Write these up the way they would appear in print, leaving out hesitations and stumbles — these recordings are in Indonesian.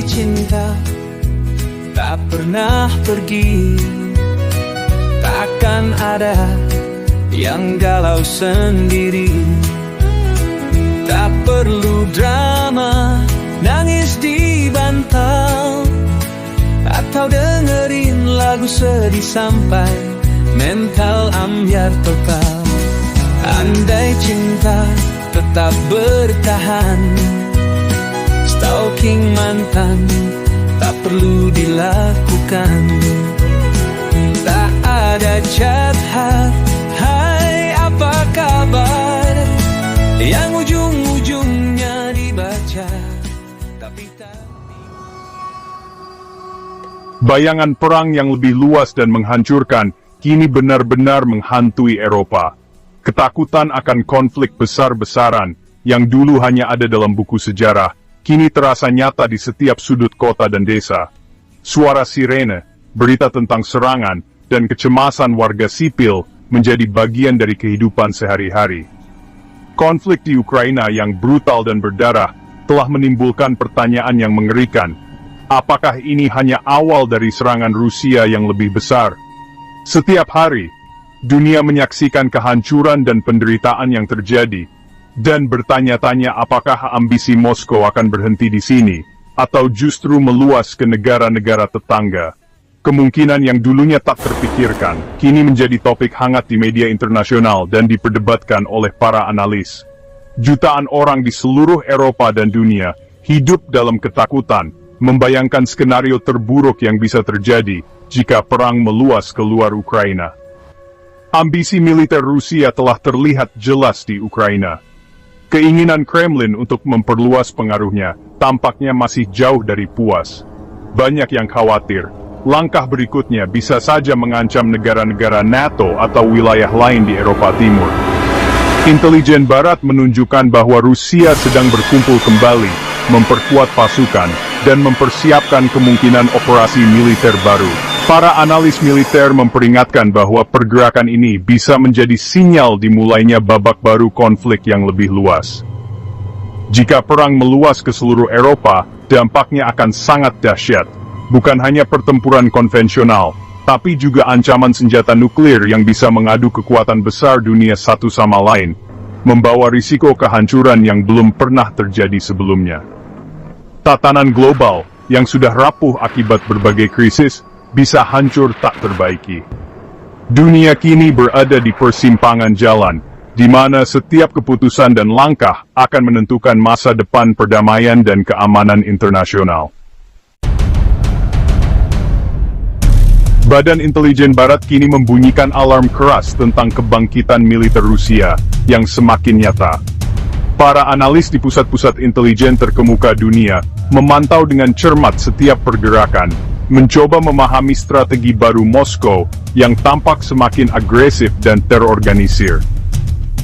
cinta tak pernah pergi, takkan ada yang galau sendiri. Tak perlu drama, nangis di bantal, atau dengerin lagu sedih sampai mental ambyar total. Andai cinta tetap bertahan, stalking mantan tak perlu dilakukan. Tak ada chat hai apa kabar, yang ujung-ujungnya dibaca tapi tak. Bayangan perang yang lebih luas dan menghancurkan kini benar-benar menghantui Eropa. Ketakutan akan konflik besar-besaran yang dulu hanya ada dalam buku sejarah, kini terasa nyata di setiap sudut kota dan desa. Suara sirene, berita tentang serangan, dan kecemasan warga sipil menjadi bagian dari kehidupan sehari-hari. Konflik di Ukraina yang brutal dan berdarah telah menimbulkan pertanyaan yang mengerikan. Apakah ini hanya awal dari serangan Rusia yang lebih besar? Setiap hari, dunia menyaksikan kehancuran dan penderitaan yang terjadi, dan bertanya-tanya apakah ambisi Moskow akan berhenti di sini, atau justru meluas ke negara-negara tetangga. Kemungkinan yang dulunya tak terpikirkan, kini menjadi topik hangat di media internasional dan diperdebatkan oleh para analis. Jutaan orang di seluruh Eropa dan dunia hidup dalam ketakutan, membayangkan skenario terburuk yang bisa terjadi jika perang meluas keluar Ukraina. Ambisi militer Rusia telah terlihat jelas di Ukraina. Keinginan Kremlin untuk memperluas pengaruhnya tampaknya masih jauh dari puas. Banyak yang khawatir, langkah berikutnya bisa saja mengancam negara-negara NATO atau wilayah lain di Eropa Timur. Intelijen Barat menunjukkan bahwa Rusia sedang berkumpul kembali, memperkuat pasukan, dan mempersiapkan kemungkinan operasi militer baru. Para analis militer memperingatkan bahwa pergerakan ini bisa menjadi sinyal dimulainya babak baru konflik yang lebih luas. Jika perang meluas ke seluruh Eropa, dampaknya akan sangat dahsyat. Bukan hanya pertempuran konvensional, tapi juga ancaman senjata nuklir yang bisa mengadu kekuatan besar dunia satu sama lain, membawa risiko kehancuran yang belum pernah terjadi sebelumnya. Tatanan global yang sudah rapuh akibat berbagai krisis bisa hancur tak terbaiki. Dunia kini berada di persimpangan jalan, di mana setiap keputusan dan langkah akan menentukan masa depan perdamaian dan keamanan internasional. Badan Intelijen Barat kini membunyikan alarm keras tentang kebangkitan militer Rusia yang semakin nyata. Para analis di pusat-pusat intelijen terkemuka dunia memantau dengan cermat setiap pergerakan, mencoba memahami strategi baru Moskow yang tampak semakin agresif dan terorganisir.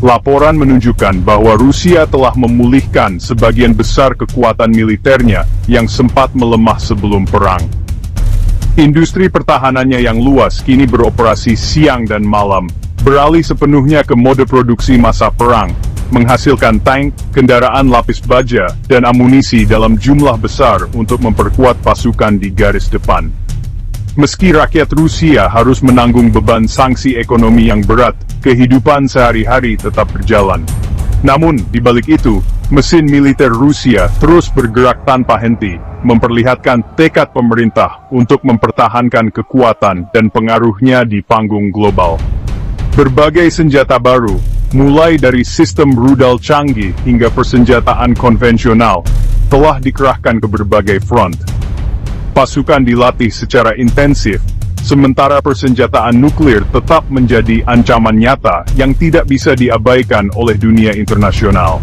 Laporan menunjukkan bahwa Rusia telah memulihkan sebagian besar kekuatan militernya yang sempat melemah sebelum perang. Industri pertahanannya yang luas kini beroperasi siang dan malam, beralih sepenuhnya ke mode produksi masa perang, menghasilkan tank, kendaraan lapis baja, dan amunisi dalam jumlah besar untuk memperkuat pasukan di garis depan. Meski rakyat Rusia harus menanggung beban sanksi ekonomi yang berat, kehidupan sehari-hari tetap berjalan. Namun, di balik itu, mesin militer Rusia terus bergerak tanpa henti, memperlihatkan tekad pemerintah untuk mempertahankan kekuatan dan pengaruhnya di panggung global. Berbagai senjata baru, mulai dari sistem rudal canggih hingga persenjataan konvensional, telah dikerahkan ke berbagai front. Pasukan dilatih secara intensif, sementara persenjataan nuklir tetap menjadi ancaman nyata yang tidak bisa diabaikan oleh dunia internasional.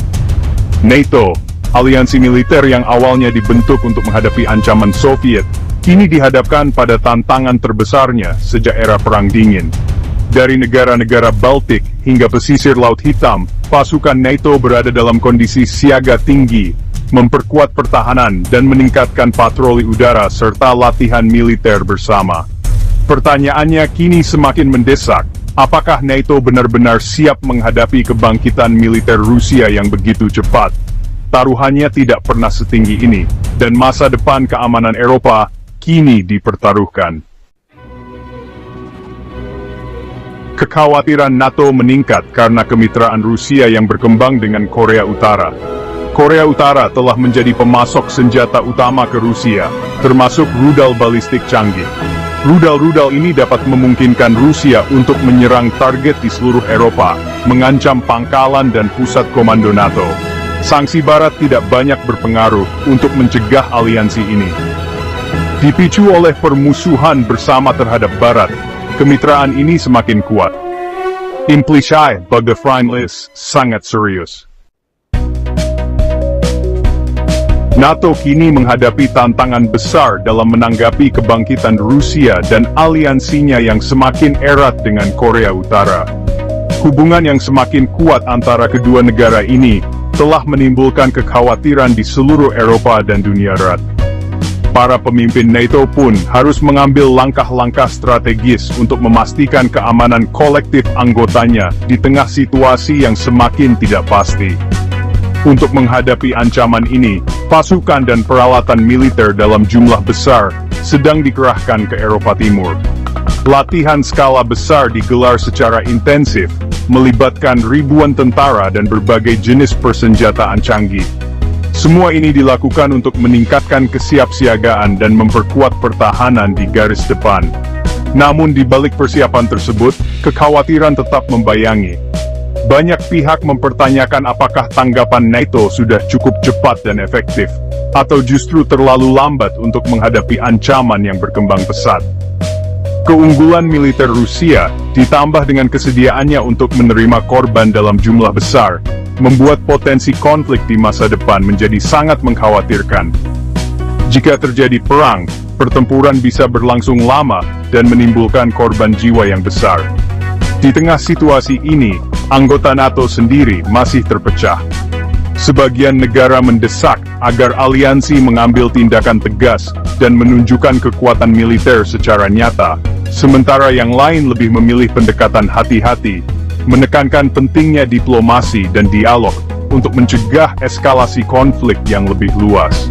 NATO, aliansi militer yang awalnya dibentuk untuk menghadapi ancaman Soviet, kini dihadapkan pada tantangan terbesarnya sejak era Perang Dingin. Dari negara-negara Baltik hingga pesisir Laut Hitam, pasukan NATO berada dalam kondisi siaga tinggi, memperkuat pertahanan dan meningkatkan patroli udara serta latihan militer bersama. Pertanyaannya kini semakin mendesak, apakah NATO benar-benar siap menghadapi kebangkitan militer Rusia yang begitu cepat? taruhannya tidak pernah setinggi ini, dan masa depan keamanan Eropa kini dipertaruhkan. Kekhawatiran NATO meningkat karena kemitraan Rusia yang berkembang dengan Korea Utara. Korea Utara telah menjadi pemasok senjata utama ke Rusia, termasuk rudal balistik canggih. Rudal-rudal ini dapat memungkinkan Rusia untuk menyerang target di seluruh Eropa, mengancam pangkalan dan pusat komando NATO. Sanksi Barat tidak banyak berpengaruh untuk mencegah aliansi ini. Dipicu oleh permusuhan bersama terhadap Barat, kemitraan ini semakin kuat. Implikasi bagi Finlandia sangat serius. NATO kini menghadapi tantangan besar dalam menanggapi kebangkitan Rusia dan aliansinya yang semakin erat dengan Korea Utara. Hubungan yang semakin kuat antara kedua negara ini telah menimbulkan kekhawatiran di seluruh Eropa dan dunia barat. Para pemimpin NATO pun harus mengambil langkah-langkah strategis untuk memastikan keamanan kolektif anggotanya di tengah situasi yang semakin tidak pasti. Untuk menghadapi ancaman ini, pasukan dan peralatan militer dalam jumlah besar sedang dikerahkan ke Eropa Timur. Latihan skala besar digelar secara intensif, melibatkan ribuan tentara dan berbagai jenis persenjataan canggih. Semua ini dilakukan untuk meningkatkan kesiapsiagaan dan memperkuat pertahanan di garis depan. Namun di balik persiapan tersebut, kekhawatiran tetap membayangi. Banyak pihak mempertanyakan apakah tanggapan NATO sudah cukup cepat dan efektif, atau justru terlalu lambat untuk menghadapi ancaman yang berkembang pesat. Keunggulan militer Rusia, ditambah dengan kesediaannya untuk menerima korban dalam jumlah besar, membuat potensi konflik di masa depan menjadi sangat mengkhawatirkan. Jika terjadi perang, pertempuran bisa berlangsung lama dan menimbulkan korban jiwa yang besar. Di tengah situasi ini, anggota NATO sendiri masih terpecah. Sebagian negara mendesak agar aliansi mengambil tindakan tegas dan menunjukkan kekuatan militer secara nyata, sementara yang lain lebih memilih pendekatan hati-hati, menekankan pentingnya diplomasi dan dialog untuk mencegah eskalasi konflik yang lebih luas.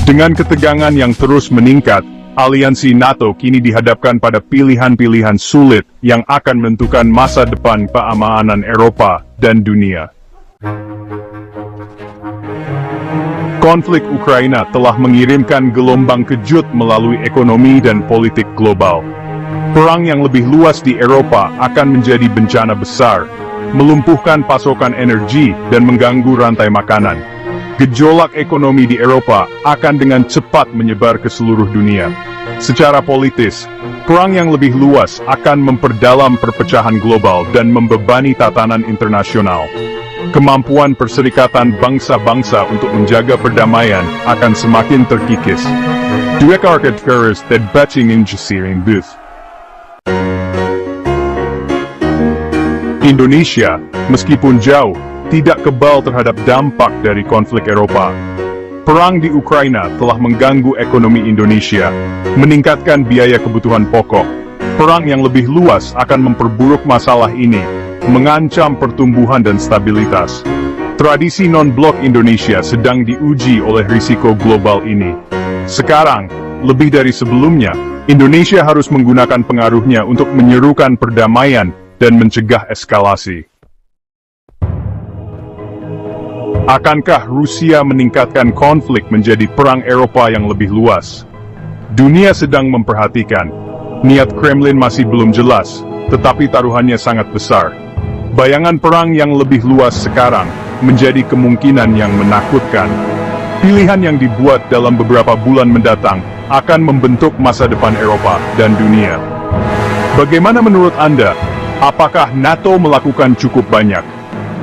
Dengan ketegangan yang terus meningkat, aliansi NATO kini dihadapkan pada pilihan-pilihan sulit yang akan menentukan masa depan keamanan Eropa dan dunia. Konflik Ukraina telah mengirimkan gelombang kejut melalui ekonomi dan politik global. Perang yang lebih luas di Eropa akan menjadi bencana besar, melumpuhkan pasokan energi dan mengganggu rantai makanan. Gejolak ekonomi di Eropa akan dengan cepat menyebar ke seluruh dunia. Secara politis, perang yang lebih luas akan memperdalam perpecahan global dan membebani tatanan internasional. Kemampuan perserikatan bangsa-bangsa untuk menjaga perdamaian akan semakin terkikis. Dua karket keras dan batching in booth. Indonesia, meskipun jauh, tidak kebal terhadap dampak dari konflik Eropa. Perang di Ukraina telah mengganggu ekonomi Indonesia, meningkatkan biaya kebutuhan pokok. Perang yang lebih luas akan memperburuk masalah ini, mengancam pertumbuhan dan stabilitas. Tradisi non-blok Indonesia sedang diuji oleh risiko global ini. Sekarang, lebih dari sebelumnya, Indonesia harus menggunakan pengaruhnya untuk menyerukan perdamaian dan mencegah eskalasi. Akankah Rusia meningkatkan konflik menjadi perang Eropa yang lebih luas? Dunia sedang memperhatikan. Niat Kremlin masih belum jelas, tetapi taruhannya sangat besar. Bayangan perang yang lebih luas sekarang menjadi kemungkinan yang menakutkan. Pilihan yang dibuat dalam beberapa bulan mendatang akan membentuk masa depan Eropa dan dunia. Bagaimana menurut Anda? Apakah NATO melakukan cukup banyak?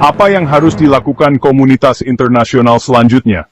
Apa yang harus dilakukan komunitas internasional selanjutnya?